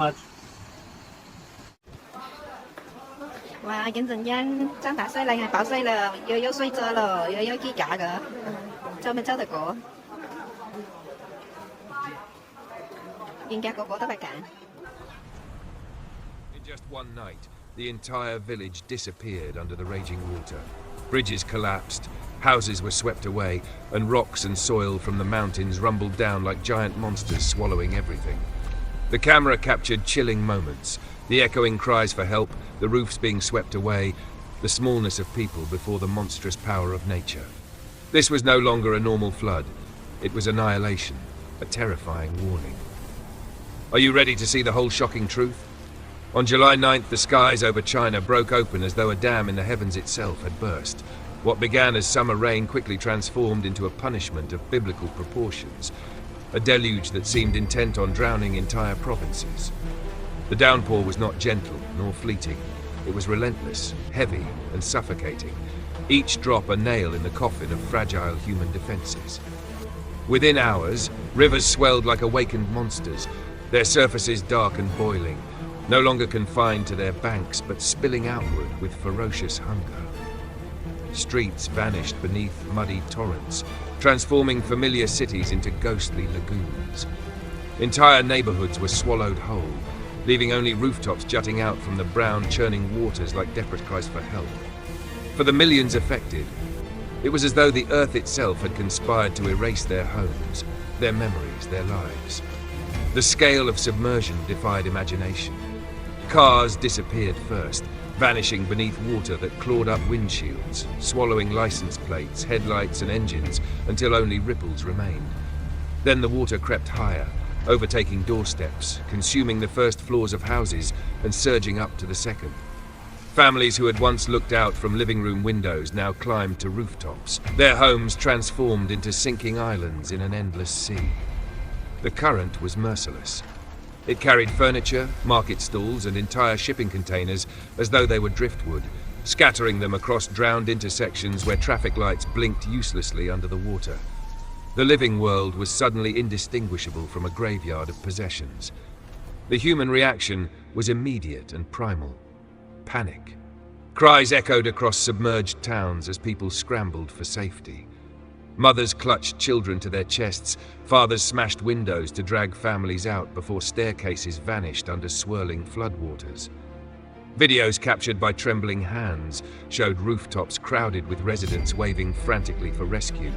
哇，眼阵间长大水来还爆水了，又有水车了，又有起价格，走没走得过？应该个个都来干。In just one night, the entire village disappeared under the raging water. Bridges collapsed, houses were swept away, and rocks and soil from the mountains rumbled down like giant monsters swallowing everything. The camera captured chilling moments, the echoing cries for help, the roofs being swept away, the smallness of people before the monstrous power of nature. This was no longer a normal flood. It was annihilation, a terrifying warning. Are you ready to see the whole shocking truth? On July 9th, the skies over China broke open as though a dam in the heavens itself had burst. What began as summer rain quickly transformed into a punishment of biblical proportions, a deluge that seemed intent on drowning entire provinces. The downpour was not gentle nor fleeting. It was relentless, heavy, and suffocating, each drop a nail in the coffin of fragile human defenses. Within hours, rivers swelled like awakened monsters, their surfaces dark and boiling, no longer confined to their banks but spilling outward with ferocious hunger. Streets vanished beneath muddy torrents, transforming familiar cities into ghostly lagoons. Entire neighborhoods were swallowed whole, leaving only rooftops jutting out from the brown, churning waters like desperate cries for help. For the millions affected, it was as though the earth itself had conspired to erase their homes, their memories, their lives. The scale of submersion defied imagination. Cars disappeared first, vanishing beneath water that clawed up windshields, swallowing license plates, headlights and engines until only ripples remained. Then the water crept higher, overtaking doorsteps, consuming the first floors of houses and surging up to the second. Families who had once looked out from living room windows now climbed to rooftops, their homes transformed into sinking islands in an endless sea. The current was merciless. It carried furniture, market stalls, and entire shipping containers as though they were driftwood, scattering them across drowned intersections where traffic lights blinked uselessly under the water. The living world was suddenly indistinguishable from a graveyard of possessions. The human reaction was immediate and primal. Panic. Cries echoed across submerged towns as people scrambled for safety. Mothers clutched children to their chests, fathers smashed windows to drag families out before staircases vanished under swirling floodwaters. Videos captured by trembling hands showed rooftops crowded with residents waving frantically for rescue,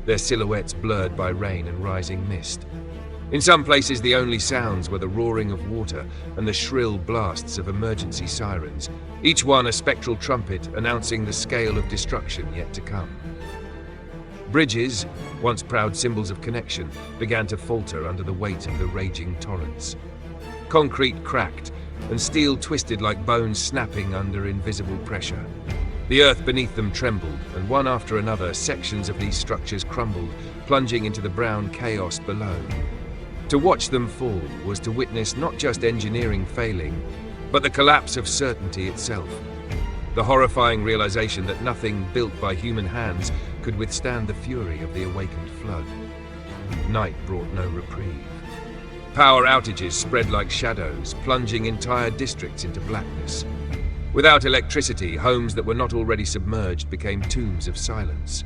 their silhouettes blurred by rain and rising mist. In some places, the only sounds were the roaring of water and the shrill blasts of emergency sirens, each one a spectral trumpet announcing the scale of destruction yet to come. Bridges, once proud symbols of connection, began to falter under the weight of the raging torrents. Concrete cracked, and steel twisted like bones snapping under invisible pressure. The earth beneath them trembled, and one after another, sections of these structures crumbled, plunging into the brown chaos below. To watch them fall was to witness not just engineering failing, but the collapse of certainty itself. The horrifying realization that nothing built by human hands could withstand the fury of the awakened flood. Night brought no reprieve. Power outages spread like shadows, plunging entire districts into blackness. Without electricity, homes that were not already submerged became tombs of silence.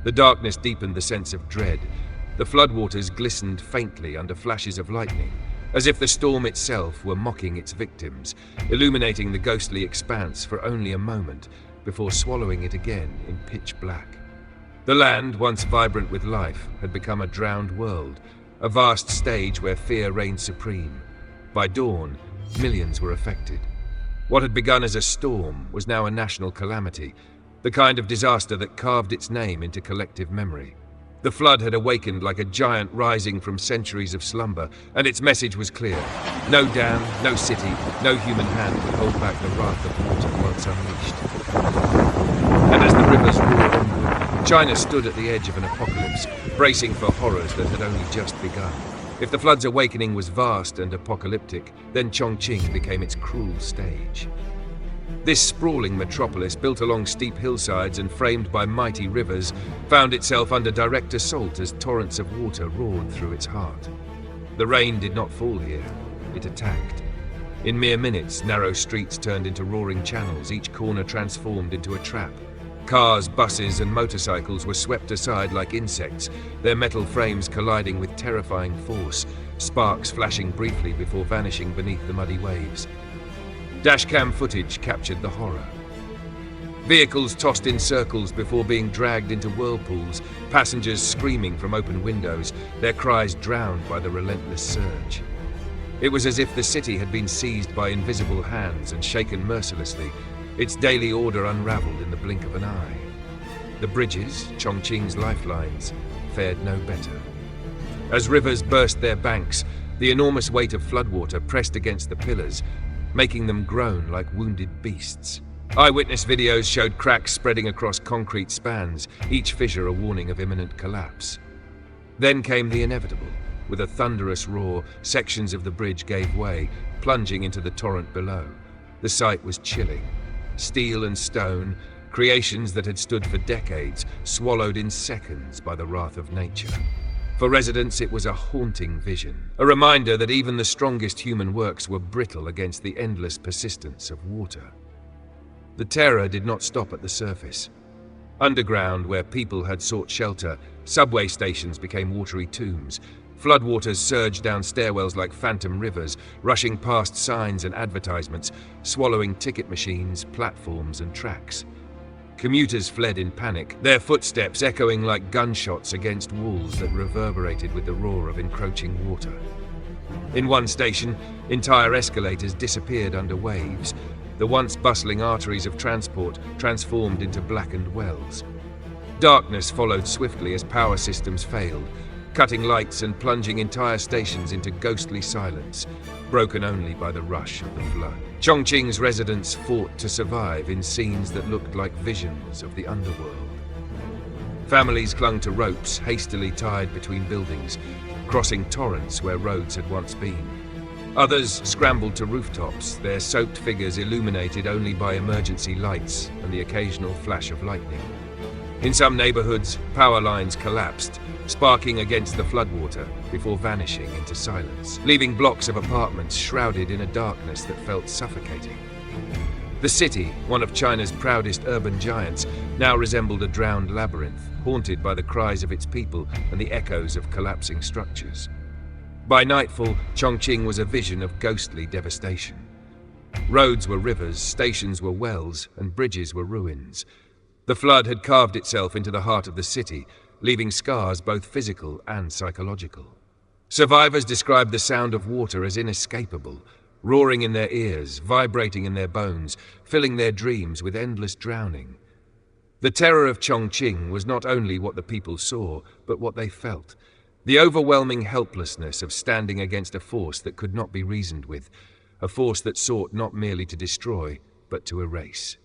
The darkness deepened the sense of dread. The floodwaters glistened faintly under flashes of lightning, as if the storm itself were mocking its victims, illuminating the ghostly expanse for only a moment before swallowing it again in pitch black. The land, once vibrant with life, had become a drowned world, a vast stage where fear reigned supreme. By dawn, millions were affected. What had begun as a storm was now a national calamity, the kind of disaster that carved its name into collective memory. The flood had awakened like a giant rising from centuries of slumber, and its message was clear. No dam, no city, no human hand could hold back the wrath of water once unleashed. And as the rivers roared onward, China stood at the edge of an apocalypse, bracing for horrors that had only just begun. If the flood's awakening was vast and apocalyptic, then Chongqing became its cruel stage. This sprawling metropolis, built along steep hillsides and framed by mighty rivers, found itself under direct assault as torrents of water roared through its heart. The rain did not fall here. it attacked. In mere minutes, narrow streets turned into roaring channels, each corner transformed into a trap. Cars, buses, and motorcycles were swept aside like insects, their metal frames colliding with terrifying force, sparks flashing briefly before vanishing beneath the muddy waves. Dashcam footage captured the horror. Vehicles tossed in circles before being dragged into whirlpools, passengers screaming from open windows, their cries drowned by the relentless surge. It was as if the city had been seized by invisible hands and shaken mercilessly, its daily order unraveled in the blink of an eye. The bridges, Chongqing's lifelines, fared no better. As rivers burst their banks, the enormous weight of floodwater pressed against the pillars, making them groan like wounded beasts. Eyewitness videos showed cracks spreading across concrete spans, each fissure a warning of imminent collapse. Then came the inevitable. With a thunderous roar, sections of the bridge gave way, plunging into the torrent below. The sight was chilling. Steel and stone, creations that had stood for decades, swallowed in seconds by the wrath of nature. For residents, it was a haunting vision, a reminder that even the strongest human works were brittle against the endless persistence of water. The terror did not stop at the surface. Underground, where people had sought shelter, subway stations became watery tombs. Floodwaters surged down stairwells like phantom rivers, rushing past signs and advertisements, swallowing ticket machines, platforms, and tracks. Commuters fled in panic, their footsteps echoing like gunshots against walls that reverberated with the roar of encroaching water. In one station, entire escalators disappeared under waves. The once bustling arteries of transport transformed into blackened wells. Darkness followed swiftly as power systems failed, cutting lights and plunging entire stations into ghostly silence, broken only by the rush of the flood. Chongqing's residents fought to survive in scenes that looked like visions of the underworld. Families clung to ropes hastily tied between buildings, crossing torrents where roads had once been. Others scrambled to rooftops, their soaked figures illuminated only by emergency lights and the occasional flash of lightning. In some neighborhoods, power lines collapsed, sparking against the floodwater before vanishing into silence, leaving blocks of apartments shrouded in a darkness that felt suffocating. The city, one of China's proudest urban giants, now resembled a drowned labyrinth, haunted by the cries of its people and the echoes of collapsing structures. By nightfall, Chongqing was a vision of ghostly devastation. Roads were rivers, stations were wells, and bridges were ruins. The flood had carved itself into the heart of the city, leaving scars both physical and psychological. Survivors described the sound of water as inescapable, roaring in their ears, vibrating in their bones, filling their dreams with endless drowning. The terror of Chongqing was not only what the people saw, but what they felt. The overwhelming helplessness of standing against a force that could not be reasoned with, a force that sought not merely to destroy, but to erase.